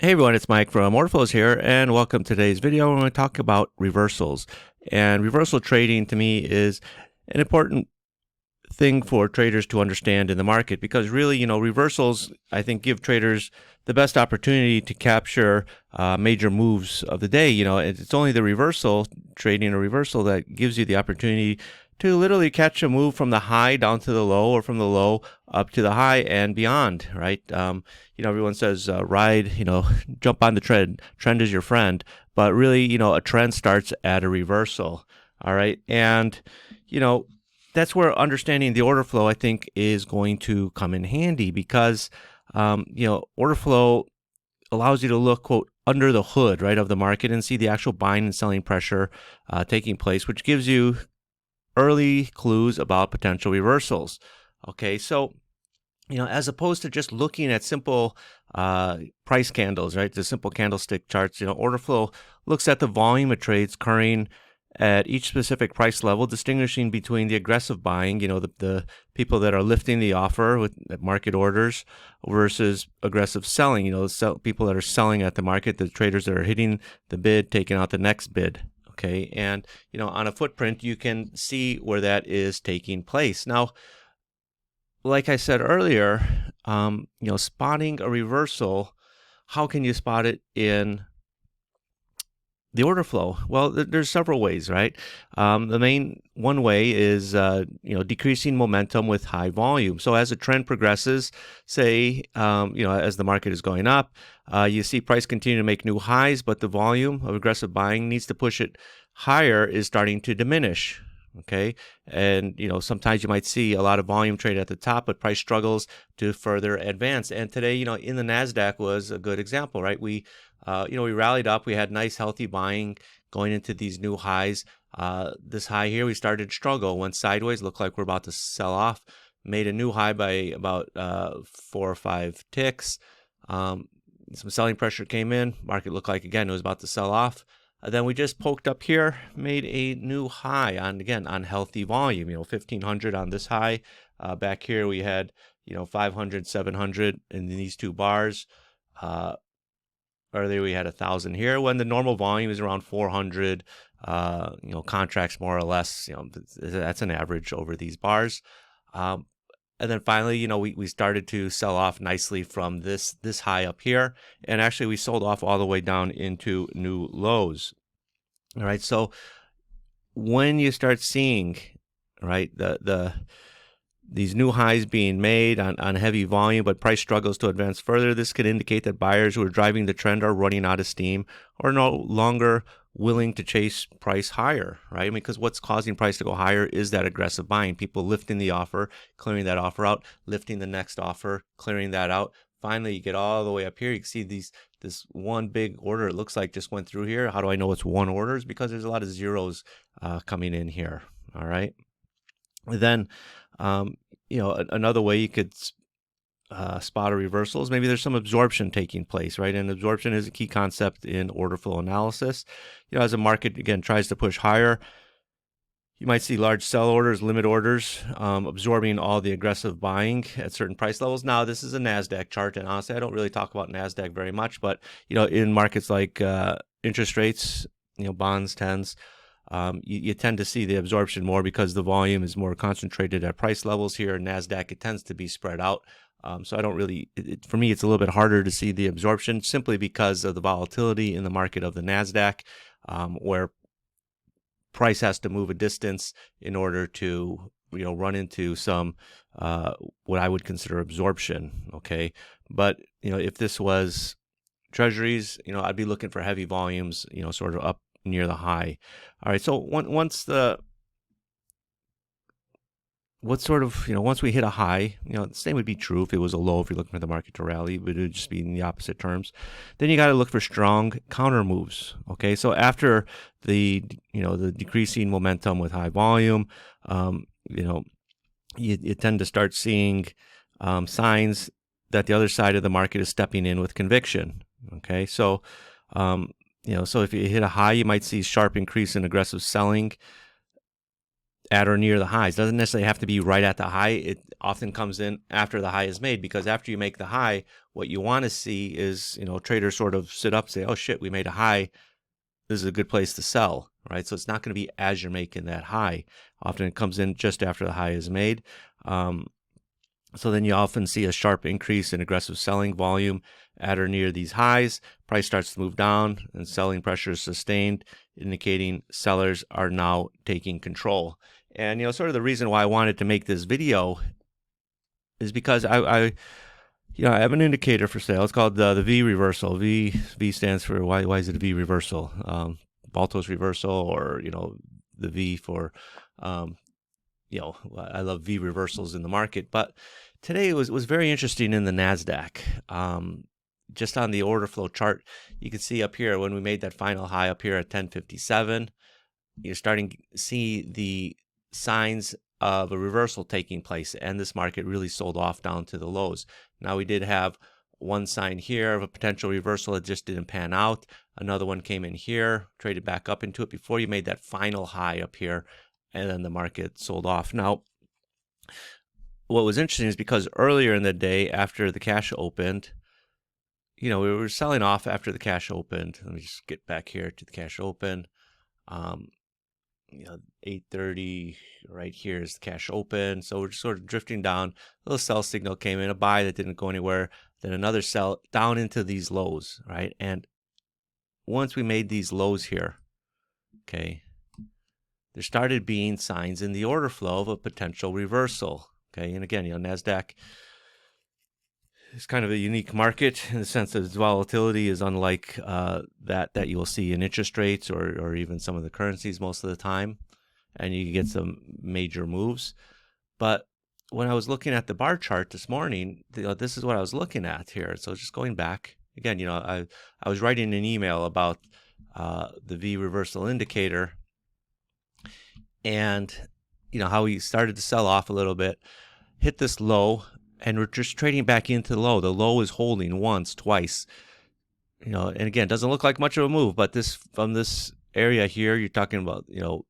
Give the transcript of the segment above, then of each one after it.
Hey everyone, it's Mike from Orderflows here, and welcome to today's video. We're going to talk about reversals. And reversal trading to me is an important thing for traders to understand in the market because really, reversals, I think, give traders the best opportunity to capture major moves of the day. It's only the reversal, trading a reversal, that gives you the opportunity to literally catch a move from the high down to the low, or from the low up to the high and beyond, right? Everyone says ride, jump on the trend. Trend is your friend. But really, a trend starts at a reversal, all right? And, that's where understanding the order flow, I think, is going to come in handy because, order flow allows you to look, quote, under the hood, right, of the market and see the actual buying and selling pressure taking place, which gives you early clues about potential reversals. Okay, so as opposed to just looking at simple price candles, right, the simple candlestick charts, order flow looks at the volume of trades occurring at each specific price level, distinguishing between the aggressive buying, the people that are lifting the offer with market orders, versus aggressive selling, people that are selling at the market, the traders that are hitting the bid, taking out the next bid. Okay, and on a footprint, you can see where that is taking place. Now, like I said earlier, spotting a reversal, how can you spot it in the order flow? Well, there's several ways, right? The main one way is decreasing momentum with high volume. So as a trend progresses, say as the market is going up, you see price continue to make new highs, but the volume of aggressive buying needs to push it higher is starting to diminish. Okay, and sometimes you might see a lot of volume trade at the top, but price struggles to further advance. And today, in the Nasdaq was a good example, right? We rallied up. We had nice, healthy buying going into these new highs. This high here, we started to struggle, went sideways, looked like we're about to sell off, made a new high by about 4 or 5 ticks. Some selling pressure came in. Market looked like, again, it was about to sell off. Then we just poked up here, made a new high on healthy volume, 1500 on this high. Back here we had, 500, 700 in these two bars. Earlier we had 1,000 here, when the normal volume is around 400, contracts more or less, that's an average over these bars. And then finally, we started to sell off nicely from this high up here. And actually we sold off all the way down into new lows. All right. So when you start seeing, right, these new highs being made on heavy volume, but price struggles to advance further, this could indicate that buyers who are driving the trend are running out of steam or no longer willing to chase price higher, right? Because what's causing price to go higher is that aggressive buying. People lifting the offer, clearing that offer out, lifting the next offer, clearing that out. Finally, you get all the way up here. You can see this one big order. It looks like just went through here. How do I know it's one order? Is because there's a lot of zeros coming in here. All right. Then, another way you could spot a reversal is maybe there's some absorption taking place, right? And absorption is a key concept in order flow analysis. As a market, again, tries to push higher, you might see large sell orders, limit orders, absorbing all the aggressive buying at certain price levels. Now, this is a Nasdaq chart, and honestly, I don't really talk about Nasdaq very much, but in markets like interest rates, bonds, tens, you tend to see the absorption more because the volume is more concentrated at price levels here. In Nasdaq, it tends to be spread out. So I don't really, for me, it's a little bit harder to see the absorption simply because of the volatility in the market of the Nasdaq, where price has to move a distance in order to run into some what I would consider absorption. Okay, but if this was treasuries, I'd be looking for heavy volumes, sort of up near the high. All right, so once we hit a high, the same would be true if it was a low. If you're looking for the market to rally, but it would just be in the opposite terms. Then you got to look for strong counter moves. Okay, so after the decreasing momentum with high volume, you tend to start seeing signs that the other side of the market is stepping in with conviction. Okay, so so if you hit a high, you might see sharp increase in aggressive selling at or near the highs. Doesn't necessarily have to be right at the high. It often comes in after the high is made, because after you make the high, what you want to see is, traders sort of sit up and say, oh shit, we made a high. This is a good place to sell, right? So it's not going to be as you're making that high. Often it comes in just after the high is made. So then you often see a sharp increase in aggressive selling volume at or near these highs. Price starts to move down and selling pressure is sustained, indicating sellers are now taking control. And, sort of the reason why I wanted to make this video is because I have an indicator for sale. It's called the V reversal. V stands for, why is it a V reversal? Baltos reversal, or, the V for, I love V reversals in the market. But today it was very interesting in the Nasdaq. Just on the order flow chart, you can see up here when we made that final high up here at 1057, you're starting to see the signs of a reversal taking place, and this market really sold off down to the lows. Now we did have one sign here of a potential reversal. It just didn't pan out. Another one came in here, traded back up into it before you made that final high up here, and then the market sold off. Now, what was interesting is because earlier in the day after the cash opened, we were selling off after the cash opened. Let me just get back here to the cash open. 8:30 right here is the cash open. So we're just sort of drifting down. A little sell signal came in, a buy that didn't go anywhere. Then another sell down into these lows, right? And once we made these lows here, okay, there started being signs in the order flow of a potential reversal. Okay, and again, Nasdaq is kind of a unique market in the sense that its volatility is unlike that you will see in interest rates or even some of the currencies most of the time, and you get some major moves. But when I was looking at the bar chart this morning, this is what I was looking at here. So just going back again, I was writing an email about the V reversal indicator, and how we started to sell off a little bit, hit this low, and we're just trading back into the low. The low is holding once, twice, and again, it doesn't look like much of a move, but from this area here, you're talking about,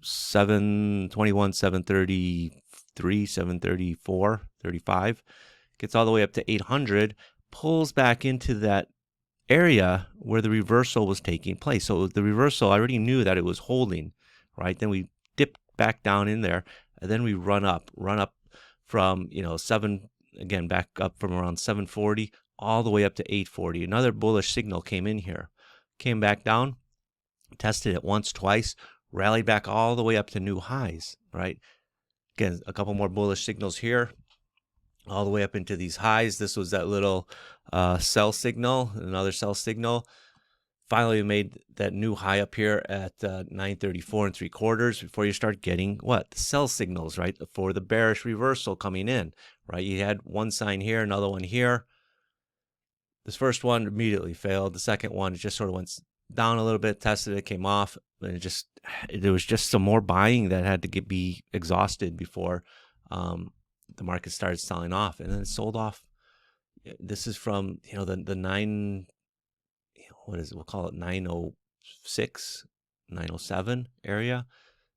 721, 733, 734, 35, gets all the way up to 800, pulls back into that area where the reversal was taking place. So the reversal, I already knew that it was holding, right? Then we dipped back down in there, and then we run up from, again, back up from around 740 all the way up to 840. Another bullish signal came in here, came back down, tested it once, twice, rallied back all the way up to new highs, right? Again, a couple more bullish signals here, all the way up into these highs. This was that little sell signal, another sell signal. Finally, we made that new high up here at 934 3/4 before you start getting the sell signals, right, for the bearish reversal coming in, right? You had one sign here, another one here. This first one immediately failed. The second one just sort of went down a little bit, tested it, came off, and there was just some more buying that had to be exhausted before the market started selling off, and then it sold off. This is from the 9. What is it? We'll call it 906, 907 area.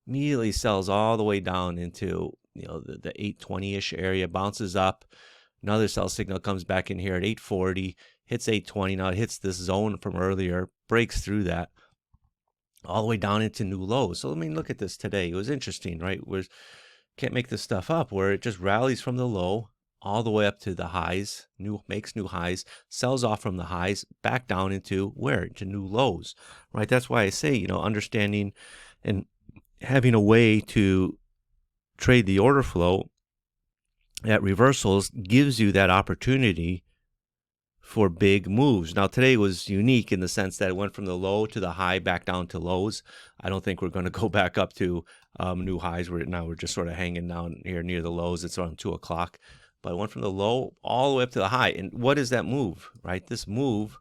Immediately sells all the way down into the 820-ish area, bounces up. Another sell signal comes back in here at 840, hits 820. Now it hits this zone from earlier, breaks through that, all the way down into new lows. So look at this today. It was interesting, right? Can't make this stuff up, where it just rallies from the low all the way up to the highs, makes new highs, sells off from the highs, back down into new lows, right? That's why I say, understanding and having a way to trade the order flow at reversals gives you that opportunity for big moves. Now, today was unique in the sense that it went from the low to the high, back down to lows. I don't think we're going to go back up to new highs. Now we're just sort of hanging down here near the lows. It's around 2 o'clock. But it went from the low all the way up to the high. And what is that move, right? This move,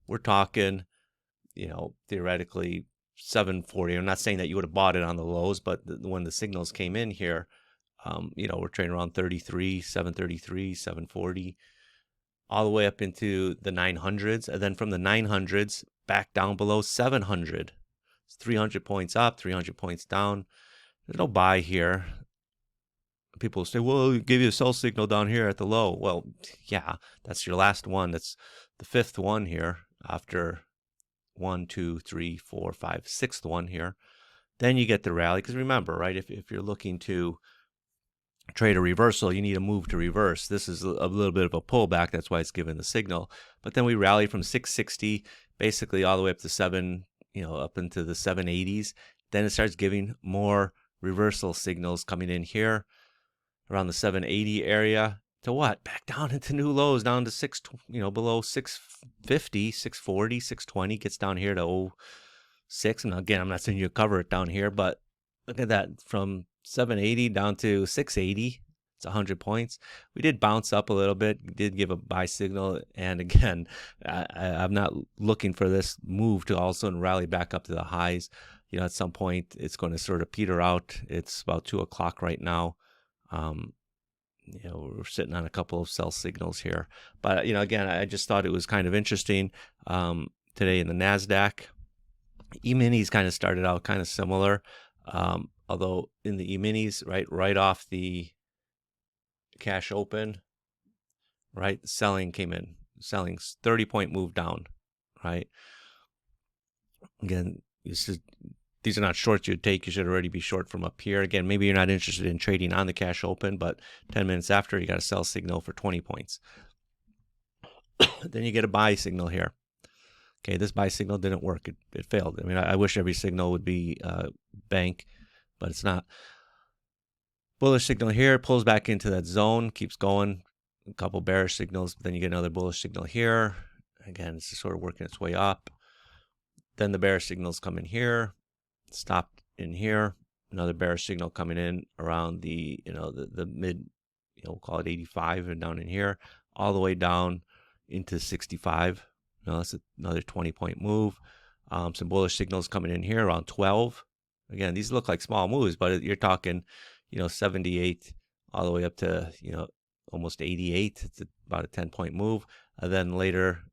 we're talking, theoretically 740. I'm not saying that you would have bought it on the lows, but when the signals came in here, we're trading around 33, 733, 740, all the way up into the 900s. And then from the 900s back down below 700. It's 300 points up, 300 points down. There's no buy here. people say, well, we give you a sell signal down here at the low. Well, yeah, that's your last one. That's the fifth one here after 1, 2, 3, 4, 5, sixth one here. Then you get the rally, because remember, right, if you're looking to trade a reversal, you need a move to reverse. This is a little bit of a pullback. That's why it's given the signal. But then we rally from 660 basically all the way up to up into the 780s. Then it starts giving more reversal signals coming in here around the 780 area to what? Back down into new lows, down to below 650, 640, 620, gets down here to 06. And again, I'm not saying you cover it down here, but look at that, from 780 down to 680. It's 100 points. We did bounce up a little bit, did give a buy signal, and again, I'm not looking for this move to all of a sudden rally back up to the highs. At some point it's going to sort of peter out. It's about 2 o'clock right now. We're sitting on a couple of sell signals here, but again, I just thought it was kind of interesting. Today in the Nasdaq, E-minis kind of started out kind of similar, although in the E-minis, right off the cash open, right, selling came in, selling 30-point move down, right. Again, these are not shorts you'd take. You should already be short from up here. Again, maybe you're not interested in trading on the cash open, but 10 minutes after, you got a sell signal for 20 points. Then you get a buy signal here. Okay, this buy signal didn't work. It failed. I mean, I wish every signal would be bank, but it's not. Bullish signal here, pulls back into that zone, keeps going. A couple bearish signals, then you get another bullish signal here. Again, it's just sort of working its way up. Then the bearish signals come in here, stopped in here. Another bearish signal coming in around the mid, we'll call it 85, and down in here, all the way down into 65. That's another 20-point move. Some bullish signals coming in here around 12. Again, these look like small moves, but you're talking, 78 all the way up to, almost 88. It's about a 10-point move. And then later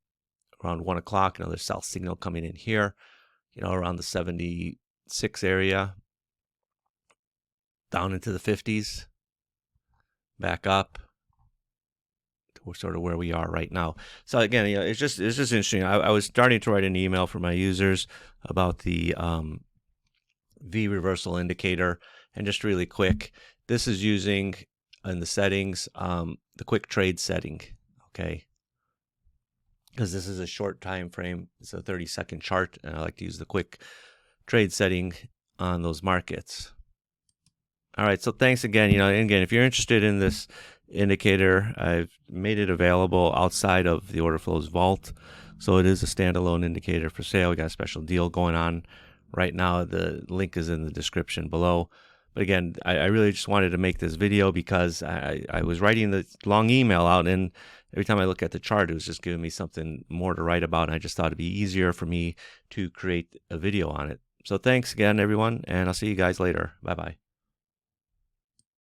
around 1 o'clock, another sell signal coming in here, around the 76 area, down into the 50s, back up to sort of where we are right now. So again, it's just interesting. I was starting to write an email for my users about the V reversal indicator, and just really quick, this is using in the settings the quick trade setting, okay, because this is a short time frame. It's a 30-second chart, and I like to use the quick trade setting on those markets. All right, so thanks again. Again, if you're interested in this indicator, I've made it available outside of the Orderflows vault, so it is a standalone indicator for sale. We got a special deal going on right now. The link is in the description below. But again, I really just wanted to make this video because I was writing the long email out, and every time I look at the chart, it was just giving me something more to write about, and I just thought it'd be easier for me to create a video on it. So thanks again, everyone, and I'll see you guys later. Bye-bye.